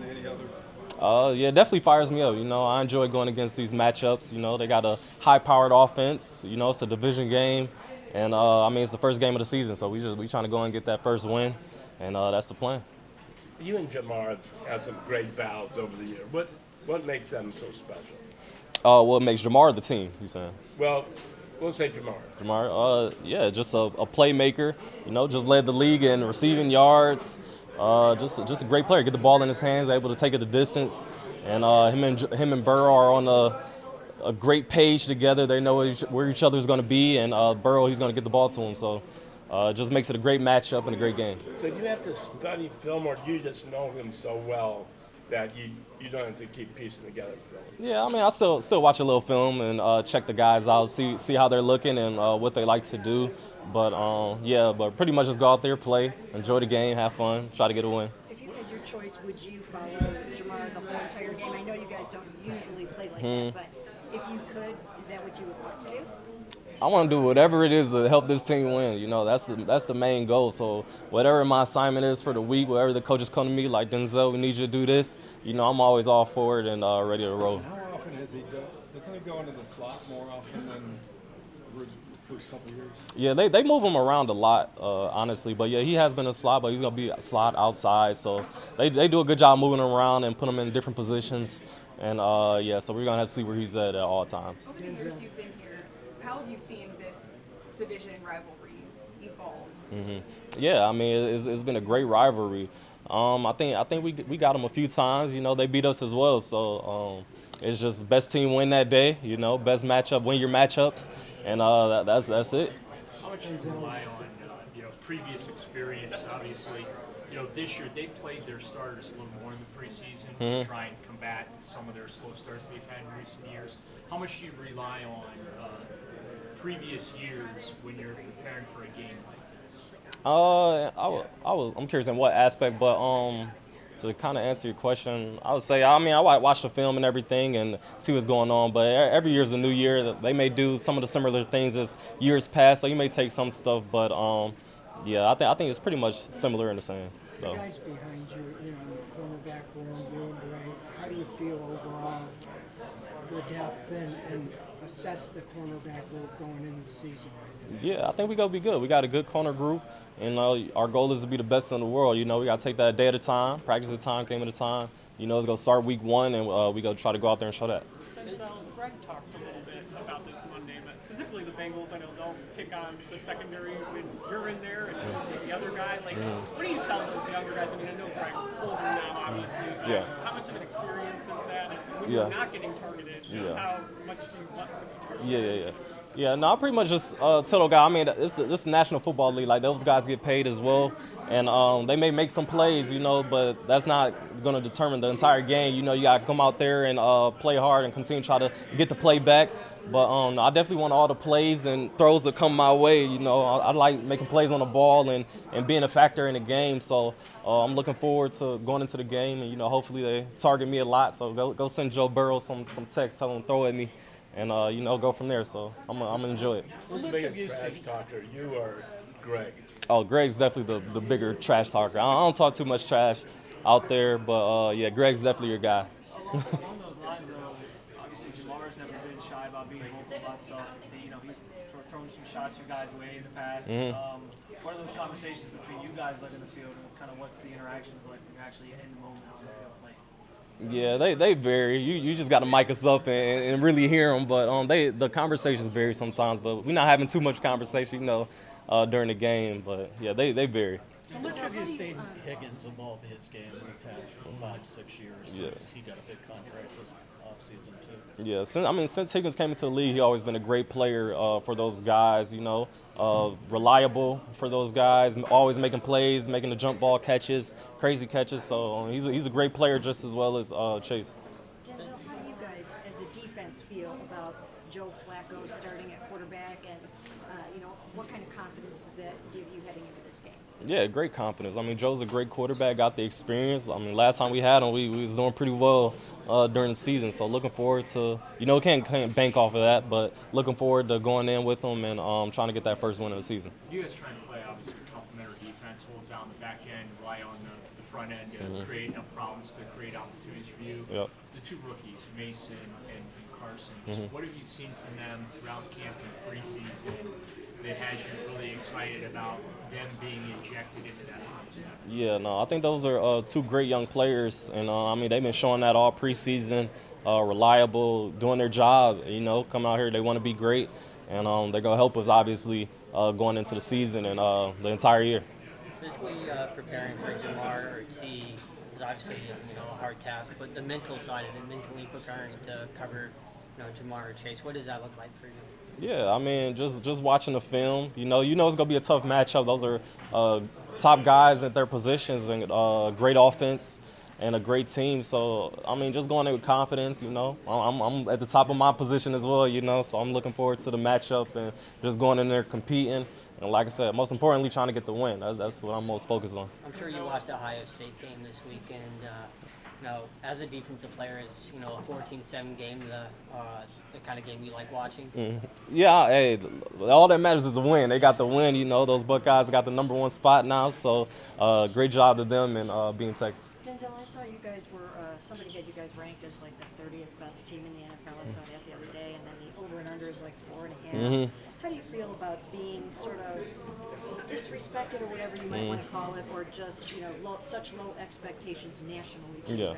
than any other? Yeah, it definitely fires me up. I enjoy going against these matchups. They got a high-powered offense. It's a division game, and I mean it's the first game of the season, so we trying to go and get that first win, and that's the plan. You and Jamar have some great battles over the year. What makes them so special? What makes Jamar the team? You saying? Well, we'll say Jamar. Jamar, yeah, just a playmaker. Just led the league in receiving yards. Just a great player. Get the ball in his hands, able to take it the distance, and him and Burrow are on a great page together. They know where each other's going to be, and Burrow, he's going to get the ball to him. So it just makes it a great matchup and a great game. So you have to study film, or you just know him so well that you don't have to keep piecing together film. Yeah, I mean, I still watch a little film and check the guys out, see how they're looking and what they like to do. But yeah, but pretty much just go out there, play, enjoy the game, have fun, try to get a win. If you had your choice, would you follow Jamar the whole entire game? I know you guys don't usually play like that, but if you could, is that what you would want to do? I want to do whatever it is to help this team win. That's the main goal. So whatever my assignment is for the week, whatever the coaches come to me like Denzel, we need you to do this. I'm always all for it and ready to roll. How often has he done? Doesn't he go into the slot more often than the first couple of years? Yeah, they move him around a lot, honestly. But yeah, he has been a slot, but he's gonna be a slot outside. So they do a good job moving him around and put him in different positions. And yeah, so we're gonna have to see where he's at all times. Over the years you've been here, how have you seen this division rivalry evolve? Yeah, I mean it's been a great rivalry. I think we got them a few times. They beat us as well. So it's just best team win that day. Best matchup win your matchups, and that's it. How much do you rely on previous experience? Obviously, this year they played their starters a little more in the preseason to try and combat some of their slow starts they've had in recent years. How much do you rely on previous years when you're preparing for a game like this? I'm curious in what aspect, but to kind of answer your question, I would say, I mean, I watch the film and everything and see what's going on, but every year is a new year. They may do some of the similar things as years past, so you may take some stuff, but yeah, I think it's pretty much similar in the same. The guys behind you, in the cornerback room, doing great. How do you feel overall, the depth and assess the cornerback group going into the season right now? Yeah, I think we're going to be good. We got a good corner group, and our goal is to be the best in the world. We got to take that day at a time, practice at a time, game at a time. It's going to start week one, and we go try to go out there and show that. Denzel, Greg talked a little bit about this Monday, but specifically the Bengals. I know they'll pick on the secondary when you're in there and the other guy. Like, what do you tell those younger guys? I mean, I know Greg's older now, obviously. Yeah. How much of an experience is that? And when Yeah. you're not getting targeted, how much do you want to be targeted? Yeah. Yeah, no, I pretty much just tell the guy, I mean, this is the National Football League. Like, those guys get paid as well. And they may make some plays, but that's not going to determine the entire game. You got to come out there and play hard and continue to try to get the play back. But I definitely want all the plays and throws that come my way. I like making plays on the ball and being a factor in the game. So I'm looking forward to going into the game. And, hopefully they target me a lot. So go send Joe Burrow some text, tell him throw at me. And, go from there. So I'm going to enjoy it. Who's the biggest trash talker, you or Greg? Oh, Greg's definitely the bigger trash talker. I don't talk too much trash out there, but yeah, Greg's definitely your guy. Along those lines, though, obviously Jamar's never been shy about being vocal about stuff. He's thrown some shots you guys away in the past. What are those conversations between you guys like in the field, and kind of what's the interactions like when you're actually in the moment out in the field playing? Yeah, they vary. You just got to mic us up and really hear them. But the conversations vary sometimes. But we're not having too much conversation, during the game. But yeah, they vary. How much have you seen Higgins evolve his game in the past 5-6 years? Yeah. He got a big contract this offseason too. Yeah, since Higgins came into the league, he always been a great player for those guys. Reliable for those guys, always making plays, making the jump ball catches, crazy catches. So he's a great player just as well as Chase. Denzel, how do you guys, as a defense, feel about Joe Flacco starting at quarterback, and what kind of confidence does that give you heading into this game? Yeah, great confidence. I mean, Joe's a great quarterback, got the experience. I mean, last time we had him, we was doing pretty well during the season. So looking forward to, can't bank off of that, but looking forward to going in with him and trying to get that first win of the season. You guys trying to play obviously a complementary defense, hold down the back end, rely on the front end to create enough problems to create opportunities for you. Yep. The two rookies, Mason and Carson, just what have you seen from them throughout camp and preseason that has you really excited about them being injected into that front set? Yeah, no, I think those are two great young players, and I mean they've been showing that all preseason, reliable, doing their job. You know, coming out here, they want to be great, and they're gonna help us obviously going into the season and the entire year. Physically preparing for Jamar or T is obviously a hard task, but the mental side of it, mentally preparing to cover Jamar or Chase, what does that look like for you? Yeah, I mean, just watching the film, you know it's gonna be a tough matchup. Those are top guys at their positions and great offense and a great team. So I mean, just going in with confidence. I'm at the top of my position as well. So I'm looking forward to the matchup and just going in there competing. And like I said, most importantly, trying to get the win. That's what I'm most focused on. I'm sure you watched the Ohio State game this weekend. As a defensive player, is a 14-7 game the kind of game you like watching? Yeah, hey, all that matters is the win. They got the win. Those Buckeyes got the #1 spot now. So great job to them and being Texas. Denzel, I saw you guys were, somebody had you guys ranked as like the 30th best team in the NFL. I saw that the other day, and then the over and under is like 4.5. How do you feel about being sort of disrespected or whatever you might want to call it, or just, such low expectations nationally for you guys?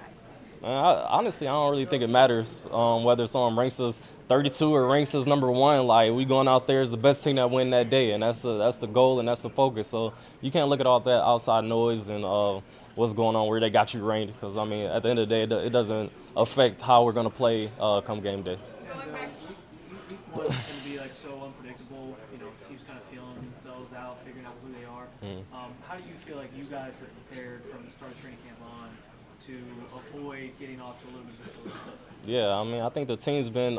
Honestly, I don't really think it matters whether someone ranks us 32 or ranks us #1. Like, we going out there as the best team that win that day, and that's the goal and that's the focus. So you can't look at all that outside noise and what's going on, where they got you ranked, because I mean, at the end of the day, it doesn't affect how we're going to play come game day. Week 1 is going to be so unpredictable. Teams kind of feeling themselves out, figuring out who they are. How do you feel like you guys have prepared from the start of training camp on to avoid getting off to a little bit of a slow start? Yeah, I mean, I think the team's been,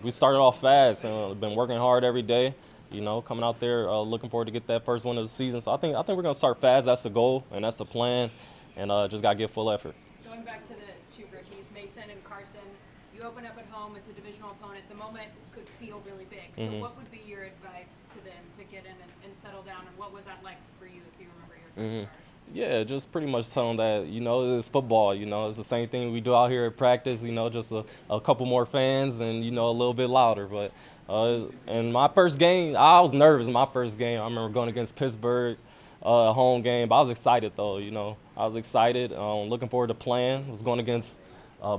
we started off fast and been working hard every day, coming out there looking forward to get that first win of the season. So I think we're going to start fast. That's the goal and that's the plan, and just got to give full effort. Going back to the two rookies, Mason and Carson, you open up at home, it's a divisional opponent. The moment could feel really big. So what would be your advice to them to get in and settle down, and what was that like for you, if you remember your first start? Yeah, just pretty much tell them that, it's football, it's the same thing we do out here at practice, just a couple more fans and, a little bit louder. But in my first game, I was nervous in my first game. I remember going against Pittsburgh, home game, but I was excited though, I was excited, looking forward to playing. I was going against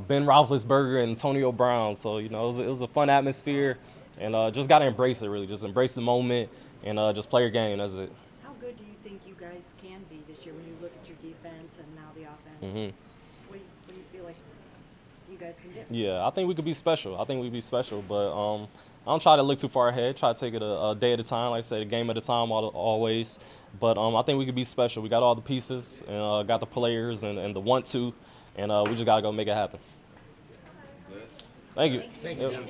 Ben Roethlisberger and Antonio Brown, so, it was a fun atmosphere, and just got to embrace it, really, just embrace the moment and just play your game, that's it. How good do you think you guys can be this year when you look at your defense and now the offense? What do you feel like you guys can do? Yeah, I think we could be special. But I don't try to look too far ahead. Try to take it a day at a time, like I said, a game at a time always. But I think we could be special. We got all the pieces, and got the players and the want to, and we just got to go make it happen. Thank you. Thank you.